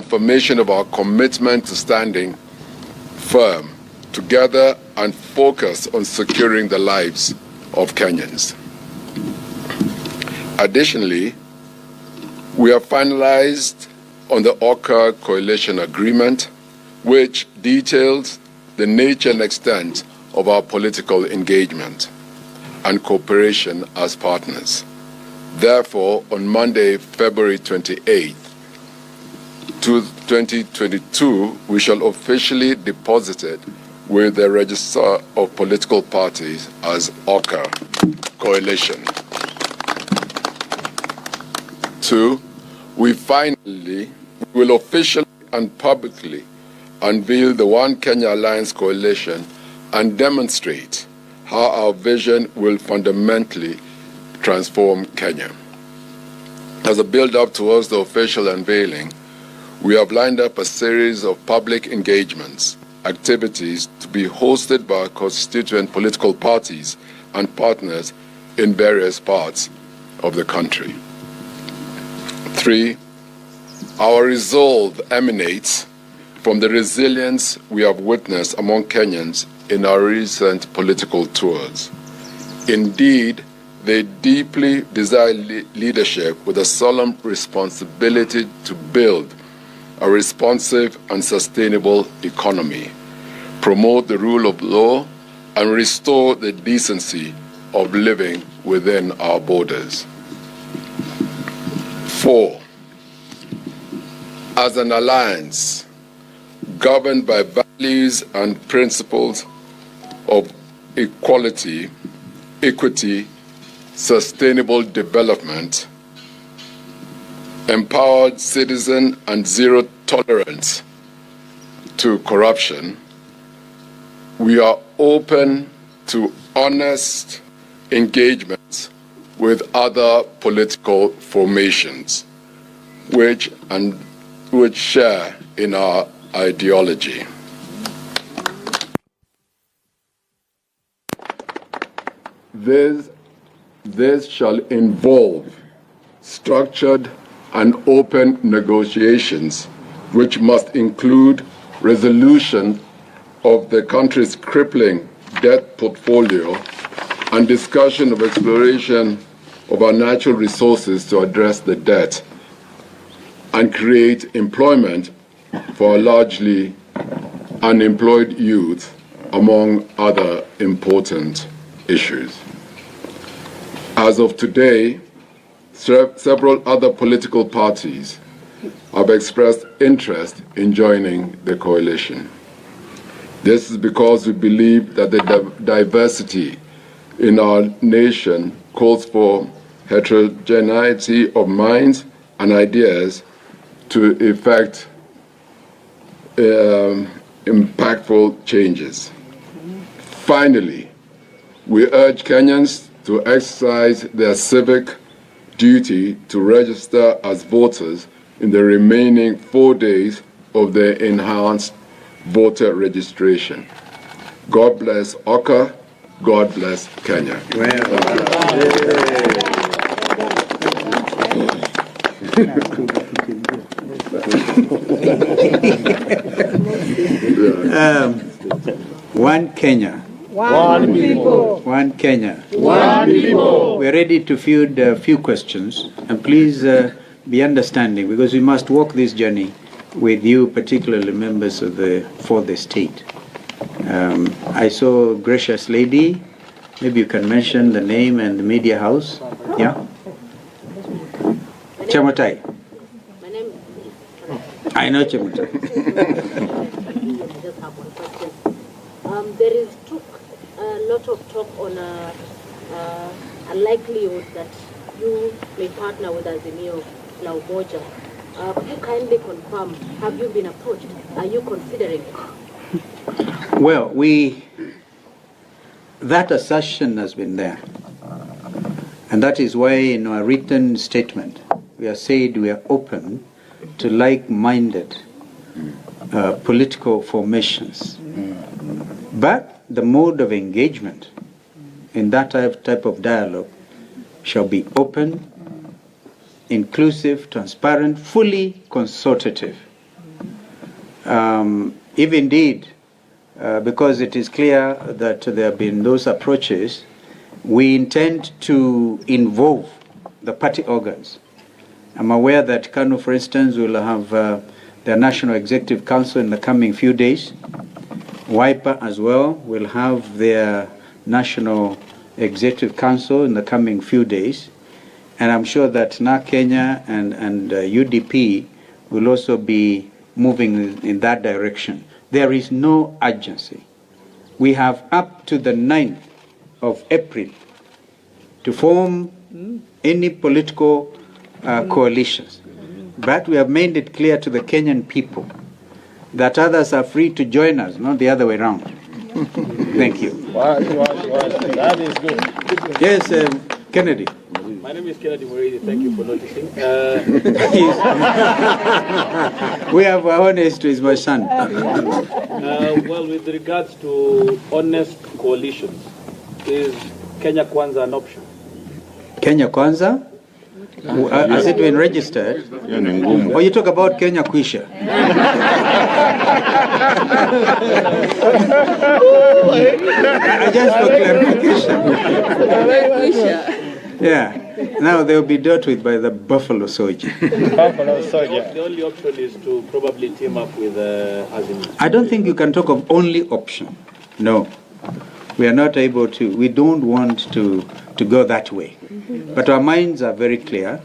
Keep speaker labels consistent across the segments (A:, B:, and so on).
A: affirmation of our commitment to standing firm together and focus on securing the lives of Kenyans. Additionally, we have finalized on the OKA coalition agreement, which details the nature and extent of our political engagement and cooperation as partners. Therefore, on Monday, February 28, 2022, we shall officially deposit it with the Register of Political Parties as OKA Coalition. 2, we finally will officially and publicly unveil the One Kenya Alliance Coalition and demonstrate how our vision will fundamentally transform Kenya. As a build-up towards the official unveiling, we have lined up a series of public engagements, activities to be hosted by our constituent political parties and partners in various parts of the country. 3, our resolve emanates from the resilience we have witnessed among Kenyans in our recent political tours. Indeed, they deeply desire leadership with a solemn responsibility to build a responsive and sustainable economy, promote the rule of law, and restore the decency of living within our borders. 4, as an alliance governed by values and principles of equality, equity, sustainable development, empowered citizen, and zero tolerance to corruption, we are open to honest engagements with other political formations which share in our ideology. This shall involve structured and open negotiations which must include resolution of the country's crippling debt portfolio and discussion of exploration of our natural resources to address the debt and create employment for our largely unemployed youth, among other important issues. As of today, several other political parties have expressed interest in joining the coalition. This is because we believe that the diversity in our nation calls for heterogeneity of minds and ideas to effect impactful changes. Finally, we urge Kenyans to exercise their civic duty to register as voters in the remaining 4 days of the enhanced voter registration. God bless OKA. God bless Kenya.
B: One Kenya.
C: One people.
B: One Kenya.
C: One people.
B: We're ready to field a few questions, and please be understanding, because we must walk this journey with you, particularly members of for the state. I saw a gracious lady. Maybe you can mention the name and the media house. Yeah? Chamatai.
D: My name
B: I know Chamatai.
D: I just have one question. There is a lot of talk on a likelihood that you may partner with Azimio La Umoja. Could you kindly confirm, have you been approached? Are you considering it?
B: Well, that assertion has been there. And that is why in our written statement, we have said we are open to like-minded political formations. But the mode of engagement in that type of dialogue shall be open, inclusive, transparent, fully consultative. If indeed, because it is clear that there have been those approaches, we intend to involve the party organs. I'm aware that KANU, for instance, will have their National Executive Council in the coming few days. WIPA as well will have their National Executive Council in the coming few days. And I'm sure that NA Kenya and UDP will also be moving in that direction. There is no urgency. We have up to the 9th of April to form any political coalitions. But we have made it clear to the Kenyan people that others are free to join us, not the other way around. Thank you.
C: That is good.
B: Yes, Kennedy.
E: My name is Kennedy Muridi. Thank you for noticing.
B: We have honest is my son.
E: Well, with regards to honest coalitions, is Kenya Kwanza an option?
B: Kenya Kwanza? Has it been registered? Or you talk about Kenya Kwisha? Just for clarification. Yeah. Now they'll be dealt with by the Buffalo Soldier.
C: Buffalo Soldier.
E: The only option is to probably team up with Azim.
B: I don't think you can talk of only option. No. We are not able to. We don't want to go that way. But our minds are very clear.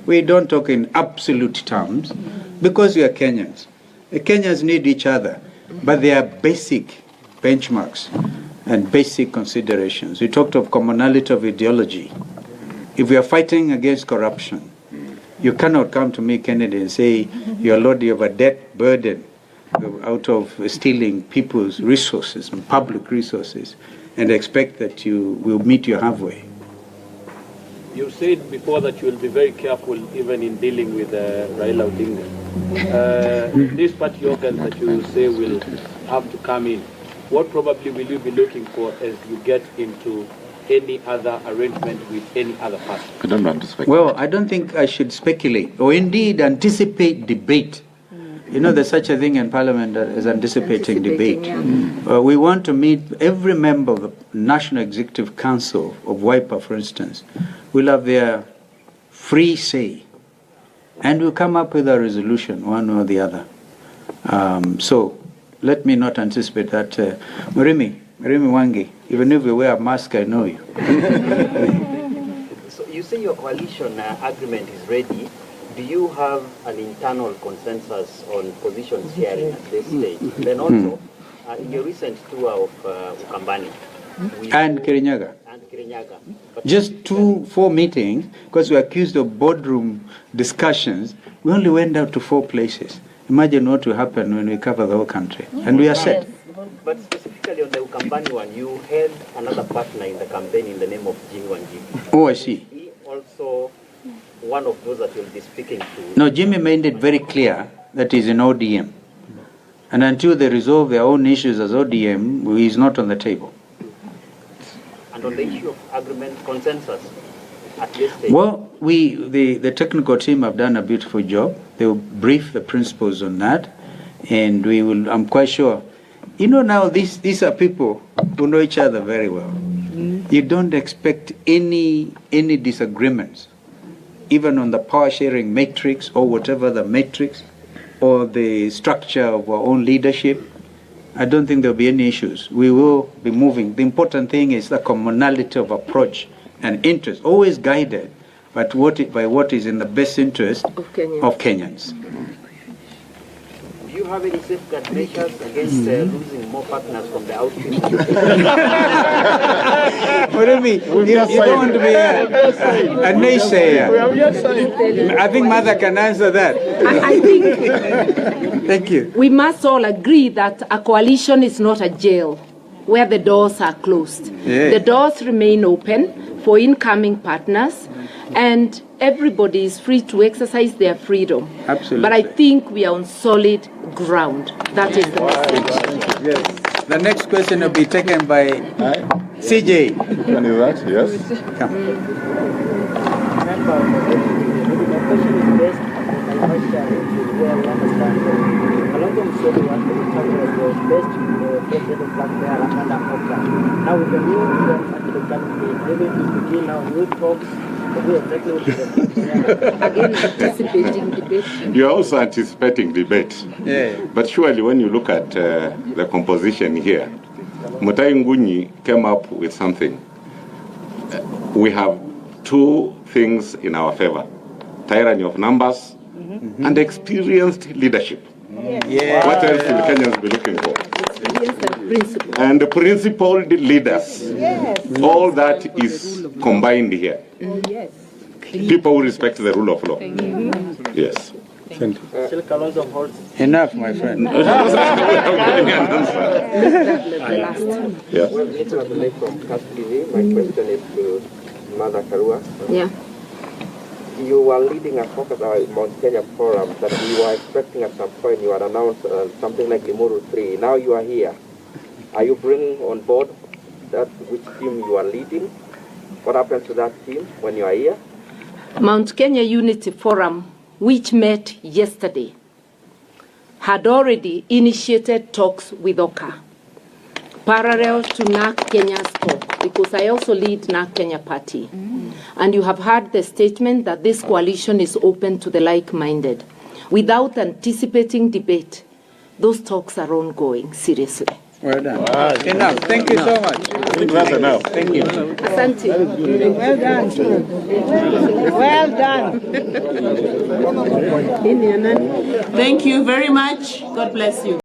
B: We don't talk in absolute terms because we are Kenyans. The Kenyans need each other, but there are basic benchmarks and basic considerations. We talked of commonality of ideology. If we are fighting against corruption, you cannot come to me, Kennedy, and say you're loaded of a debt burden out of stealing people's resources and public resources and expect that you will meet you halfway.
E: You said before that you will be very careful even in dealing with Raila Odinga. These party organs that you say will have to come in, what probably will you be looking for as you get into any other arrangement with any other party?
F: I don't anticipate.
B: Well, I don't think I should speculate or indeed anticipate debate. You know, there's such a thing in Parliament as anticipating debate. We want to meet every member of the National Executive Council of WIPA, for instance, will have their free say, and we'll come up with a resolution, one or the other. So let me not anticipate that. Murimi Wangi, even if you wear a mask, I know you.
G: So you say your coalition agreement is ready. Do you have an internal consensus on position sharing at this stage? Then also, in your recent tour of Ukambani,
B: And Kirinyaga. Just 4 meetings, because we were accused of boardroom discussions, we only went out to 4 places. Imagine what will happen when we cover the whole country. And we are set.
G: But specifically on the Ukambani one, you had another partner in the campaign in the name of Jimmy Wanjiru.
B: Oh, I see.
G: He also one of those that you'll be speaking to.
B: No, Jimmy made it very clear that he's in ODM. And until they resolve their own issues as ODM, he's not on the table.
G: And on the issue of agreement consensus at this stage?
B: Well, the technical team have done a beautiful job. They will brief the principals on that. And we will, I'm quite sure. You know, now these are people who know each other very well. You don't expect any disagreements, even on the power sharing matrix or whatever the matrix or the structure of our own leadership. I don't think there'll be any issues. We will be moving. The important thing is the commonality of approach and interest, always guided by what is in the best interest of Kenyans.
G: Do you have any safeguard measures against losing more partners from the outreach?
B: What do you mean? You don't want to be a naysayer. I think Mother can answer that.
H: I think
B: Thank you.
H: we must all agree that a coalition is not a jail where the doors are closed.
B: Yeah.
H: The doors remain open for incoming partners, and everybody is free to exercise their freedom.
B: Absolutely.
H: But I think we are on solid ground. That is the message.
B: Yes. The next question will be taken by CJ.
F: Can you that? Yes.
B: Come.
G: My question is based on my question, where we understand a lot of said you want to become the best president of Black there under OKA. Now with the new president candidate, maybe to begin now new talks.
H: Again, anticipating debate.
F: You are also anticipating debate.
B: Yeah.
F: But surely when you look at the composition here, Mutai Ngunyi came up with something. We have two things in our favor: tyranny of numbers and experienced leadership.
B: Yeah.
F: What else will Kenyans be looking for?
H: Experience and principle.
F: And principled leaders. All that is combined here. People who respect the rule of law. Yes.
B: Enough, my friend.
F: Yeah.
G: Well, Mr. Abdullah from Custody, my question is to Mother Karua.
H: Yeah.
G: You were leading a focus Mount Kenya forum that we were expecting at some point you had announced something like Limuru 3. Now you are here. Are you bringing on board that which team you are leading? What happens to that team when you are here?
H: Mount Kenya Unity Forum, which met yesterday, had already initiated talks with OKA, parallel to NAC Kenya's talk, because I also lead NAC Kenya Party. And you have heard the statement that this coalition is open to the like-minded. Without anticipating debate, those talks are ongoing, seriously.
B: Well done. Enough. Thank you so much.
F: I think that's enough.
B: Thank you.
H: Asante.
I: Well done. Well done.
H: Thank you very much. God bless you.